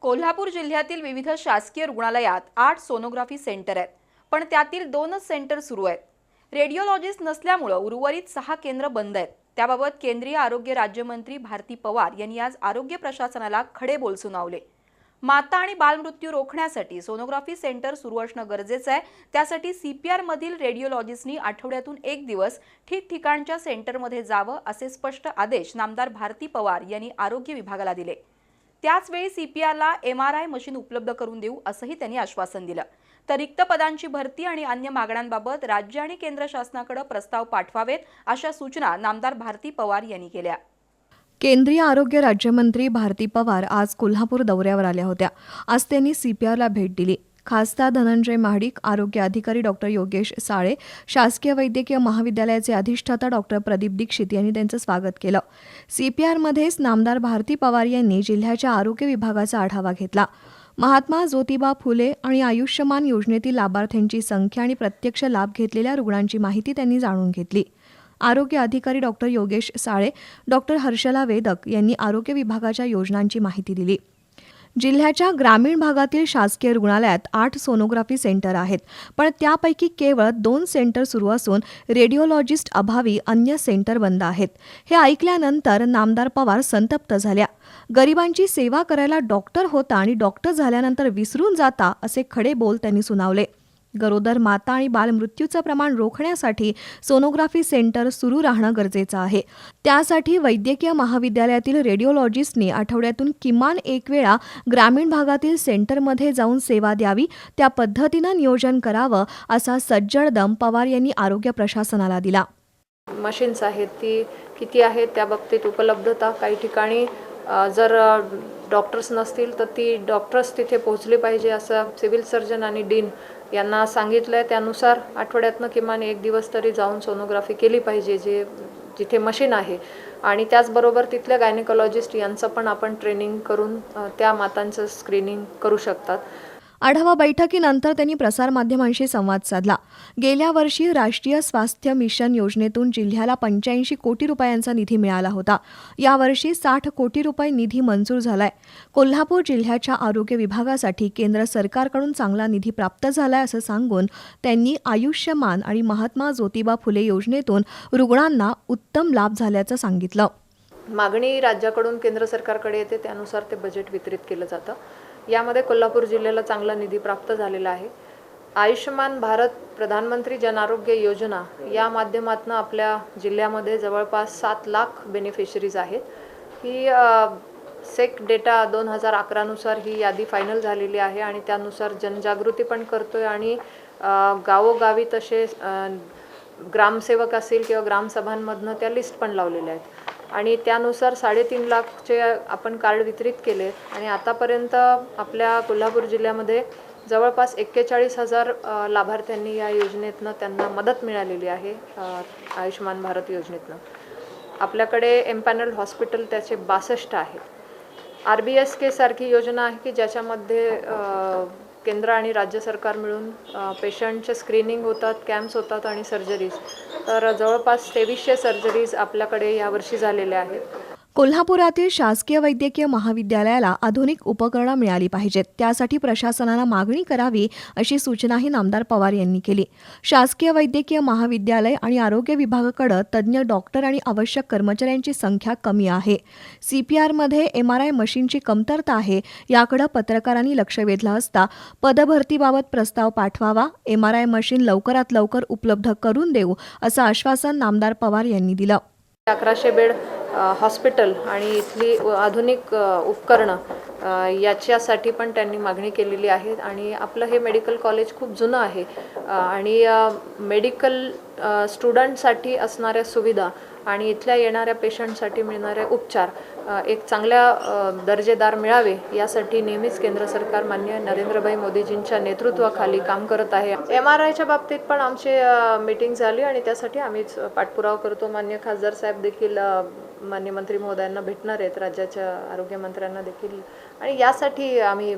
कोल्हापूर जिल्ह्यातील विविध शासकीय रुग्णालयात 8 सोनोग्राफी सेंटर आहेत, पण त्यातील 2च सेंटर सुरू आहेत. रेडिओलॉजिस्ट नसल्यामुळे उर्वरित 6 केंद्र बंद आहेत. त्याबाबत केंद्रीय आरोग्य राज्यमंत्री भारती पवार यांनी आज आरोग्य प्रशासनाला खडे बोल सुनावले. माता आणि बालमृत्यू रोखण्यासाठी सोनोग्राफी सेंटर सुरू असणं गरजेचं आहे. त्यासाठी सीपीआर मधील रेडिओलॉजिस्टनी आठवड्यातून 1 दिवस ठिकठिकाणच्या सेंटरमध्ये जावं असे स्पष्ट आदेश नामदार भारती पवार यांनी आरोग्य विभागाला दिले. त्याचवेळी सीपीआरला एमआरआय मशीन उपलब्ध करून देऊ असंही त्यांनी आश्वासन दिलं. तर रिक्त पदांची भरती आणि अन्य मागण्यांबाबत राज्य आणि केंद्र शासनाकडे प्रस्ताव पाठवावेत अशा सूचना नामदार भारती पवार यांनी केल्या. केंद्रीय आरोग्य राज्यमंत्री भारती पवार आज कोल्हापूर दौऱ्यावर आल्या होत्या. आज त्यांनी सीपीआरला भेट दिली. खासदार धनंजय महाडिक, आरोग्य अधिकारी डॉक्टर योगेश साळे, शासकीय वैद्यकीय महाविद्यालयाचे अधिष्ठाता डॉक्टर प्रदीप दीक्षित यांनी त्यांचं स्वागत केलं. सीपीआरमध्येच नामदार भारती पवार यांनी जिल्ह्याच्या आरोग्य विभागाचा आढावा घेतला. महात्मा ज्योतिबा फुले आणि आयुष्यमान योजनेतील लाभार्थ्यांची संख्या आणि प्रत्यक्ष लाभ घेतलेल्या रुग्णांची माहिती त्यांनी जाणून घेतली. आरोग्य अधिकारी डॉक्टर योगेश साळे, डॉक्टर हर्षला वेदक यांनी आरोग्य विभागाच्या योजनांची माहिती दिली. जिल्ह्याच्या ग्रामीण भागातील शासकीय रुग्णालयात 8 सोनोग्राफी सेंटर आहेत, पण त्यापैकी केवळ 2 सेंटर सुरू असून रेडिओलॉजिस्ट अभावी अन्य सेंटर बंद आहेत. हे ऐकल्यानंतर नामदार पवार संतप्त झाल्या. गरिबांची सेवा करायला डॉक्टर होता आणि डॉक्टर झाल्यानंतर विसरून जाता असे खडे बोल त्यांनी सुनावले. गरोदर माता आणि बालमृत्यूचं प्रमाण रोखण्यासाठी सोनोग्राफी सेंटर सुरू राहणं गरजेचं आहे. त्यासाठी वैद्यकीय महाविद्यालयातील रेडिओलॉजिस्टनी आठवड्यातून किमान 1 वेळा ग्रामीण भागातील सेंटरमध्ये जाऊन सेवा द्यावी, त्या पद्धतीनं नियोजन करावं असा सज्जड दम पवार यांनी आरोग्य प्रशासनाला दिला. मशीन्स आहेत ती किती आहेत त्या बाबतीत उपलब्धता, काही ठिकाणी जर डॉक्टर्स नसतील तर ती डॉक्टर्स तिथे पोहोचले पाहिजे असं सिव्हिल सर्जन आणि डीन यांना सांगितलं आहे. त्यानुसार आठवड्यातनं किमान 1 दिवस तरी जाऊन सोनोग्राफी केली पाहिजे जिथे मशीन आहे. आणि त्याचबरोबर तिथल्या गायनेकॉलॉजिस्ट यांचं पण आपण ट्रेनिंग करून त्या मातांचं स्क्रीनिंग करू शकतात. आढावा बैठकीनंतर त्यांनी प्रसारमाध्यमांशी संवाद साधला. गेल्या वर्षी राष्ट्रीय स्वास्थ्य मिशन योजनेतून जिल्ह्याला 85 कोटी रुपयांचा निधी मिळाला होता. यावर्षी 60 कोटी रुपये निधी मंजूर झालाय. कोल्हापूर जिल्ह्याच्या आरोग्य विभागासाठी केंद्र सरकारकडून चांगला निधी प्राप्त झालाय असं सांगून त्यांनी आयुष्यमान आणि महात्मा ज्योतिबा फुले योजनेतून रुग्णांना उत्तम लाभ झाल्याचं सांगितलं. मागणी राज्याकडून केंद्र सरकारकडे येते, त्यानुसार ते बजेट वितरित केलं जातं. यामध्ये कोल्हापूर जिल्ह्याला चांगला निधी प्राप्त झालेला आहे. आयुष्यमान भारत प्रधानमंत्री जन आरोग्य योजना या माध्यमातून आपल्या जिल्ह्यामध्ये जवळपास 7 लाख बेनिफिशरीज आहेत. ही सेक डेटा 2011 नुसार ही यादी फायनल झालेली आहे आणि त्यानुसार जनजागृती पण करतोय आणि गावोगावी तसे ग्रामसेवक असतील किंवा ग्रामसभांमधनं त्या लिस्ट पण लावलेल्या आहेत आणि त्यानुसार 3.5 लाखचे आपण कार्ड वितरित केले आणि आतापर्यंत आपल्या कोल्हापूर जिल्ह्यामध्ये जवळपास 41,000 लाभार्थ्यांनी या योजनेतनं त्यांना मदत मिळालेली आहे. आयुष्यमान भारत योजनेतनं आपल्याकडे एम्पॅनल हॉस्पिटल त्याचे 62 आहेत. RBSK सारखी योजना आहे की ज्याच्यामध्ये केंद्र आणि राज्य सरकार मिळून पेशंटचे स्क्रीनिंग होतात, कॅम्प्स होतात आणि सर्जरीज. तर जवळपास 2300 सर्जरीज आपल्याकडे यावर्षी झालेल्या आहेत. कोल्हापुरातील शासकीय वैद्यकीय महाविद्यालयाला आधुनिक उपकरणं मिळाली पाहिजेत. त्यासाठी प्रशासनाला मागणी करावी अशी सूचनाही नामदार पवार यांनी केली. शासकीय वैद्यकीय महाविद्यालय आणि आरोग्य विभागाकडे तज्ज्ञ डॉक्टर आणि आवश्यक कर्मचाऱ्यांची संख्या कमी आहे. सीपीआरमध्ये एमआरआय मशीनची कमतरता आहे. याकडे पत्रकारांनी लक्ष वेधलं असता पदभरतीबाबत प्रस्ताव पाठवावा, एमआरआय मशीन लवकरात लवकर उपलब्ध करून देऊ असं आश्वासन नामदार पवार यांनी दिलं. 1100 बेड हॉस्पिटल आणि इथली आधुनिक उपकरणं याच्यासाठी पण त्यांनी मागणी केलेली आहे. आणि आपलं हे मेडिकल कॉलेज खूप जुनं आहे आणि मेडिकल स्टुडंटसाठी असणाऱ्या सुविधा आणि इथल्या येणाऱ्या पेशंटसाठी मिळणारे उपचार एक चांगल्या दर्जेदार मिळावे यासाठी नेहमीच केंद्र सरकार माननीय नरेंद्रभाई मोदीजींच्या नेतृत्वाखाली काम करत आहे. MRIच्या बाबतीत पण आमची मीटिंग झाली आणि त्यासाठी आम्हीच पाठपुरावा करतो. माननीय खासदार साहेब देखील माननीय मंत्री महोदयांना भेटणार आहेत, राज्याच्या आरोग्यमंत्र्यांना देखील, आणि यासाठी आम्ही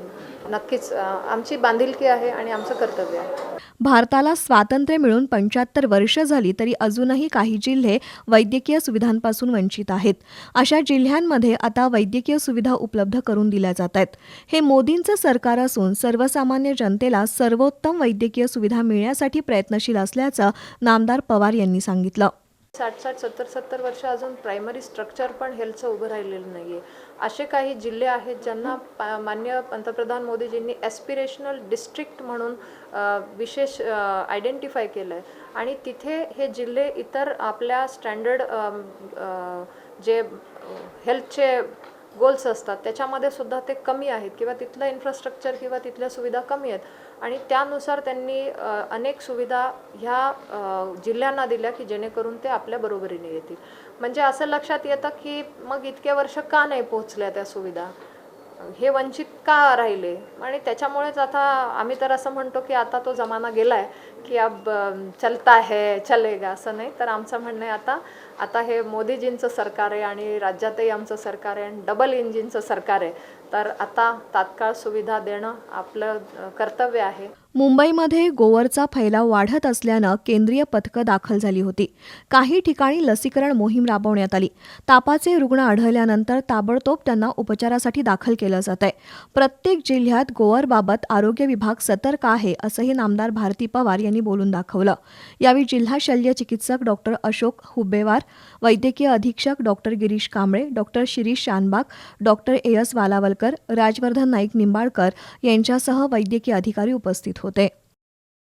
नक्कीच आमची बांधिलकी आहे आणि आमचं कर्तव्य आहे. भारताला स्वातंत्र्य मिळून 75 वर्ष झाली तरी अजूनही काही जिल्हे वैद्यकीय सुविधांपासून वंचित आहेत. अशा जिल्ह्यांमध्ये आता वैद्यकीय सुविधा उपलब्ध करून दिल्या जात आहेत. हे मोदींचं सरकार असून सर्वसामान्य जनतेला सर्वोत्तम वैद्यकीय सुविधा मिळण्यासाठी प्रयत्नशील असल्याचं नामदार पवार यांनी सांगितलं. 60-60, 70-70 वर्ष अजून प्रायमरी स्ट्रक्चर पण हेल्थचं उभं राहिलेलं नाही आहे. असे काही जिल्हे आहेत ज्यांना माननीय पंतप्रधान मोदीजींनी ॲस्पिरेशनल डिस्ट्रिक्ट म्हणून विशेष आयडेंटिफाय केलं आहे, आणि तिथे हे जिल्हे इतर आपल्या स्टँडर्ड जे हेल्थचे गोल्स असतात त्याच्यामध्ये सुद्धा ते कमी आहेत, किंवा तिथलं इन्फ्रास्ट्रक्चर किंवा तिथल्या सुविधा कमी आहेत, आणि त्यानुसार त्यांनी अनेक सुविधा ह्या जिल्ह्यांना दिल्या की जेणेकरून ते आपल्या बरोबरीने येतील. म्हणजे असं लक्षात येतं की मग इतके वर्ष का नाही पोहोचल्या त्या सुविधा, हे वंचित का राहिले, आणि त्याच्यामुळेच आता आम्ही तर असं म्हणतो की आता तो जमाना गेला आहे की अब चलता है चलेगा, असं नाही. तर आमचं म्हणणं आहे आता हे मोदीजींचं सरकार आहे आणि राज्यातही आमचं सरकार आहे आणि डबल इंजिनचं सरकार आहे, तर आता तात्काळ सुविधा देणं आपलं कर्तव्य आहे. मुंबईमध्ये गोवरचा फैलाव वाढत असल्यानं केंद्रीय पथकं दाखल झाली होती. काही ठिकाणी लसीकरण मोहीम राबवण्यात आली. तापाचे रुग्ण आढळल्यानंतर ताबडतोब त्यांना उपचारासाठी दाखल केलं जात आहे. प्रत्येक जिल्ह्यात गोवरबाबत आरोग्य विभाग सतर्क आहे, असंही नामदार भारती पवार यांनी बोलून दाखवलं. यावेळी जिल्हा शल्य चिकित्सक डॉक्टर अशोक हुब्बेवार, वैद्यकीय अधीक्षक doctor Girish Kamble, doctor Shirish Shanbhag, doctor S Walawalkar, Rajvardhan Naik Nimbalkar यांच्यासह वैद्यकीय अधिकारी उपस्थित होते.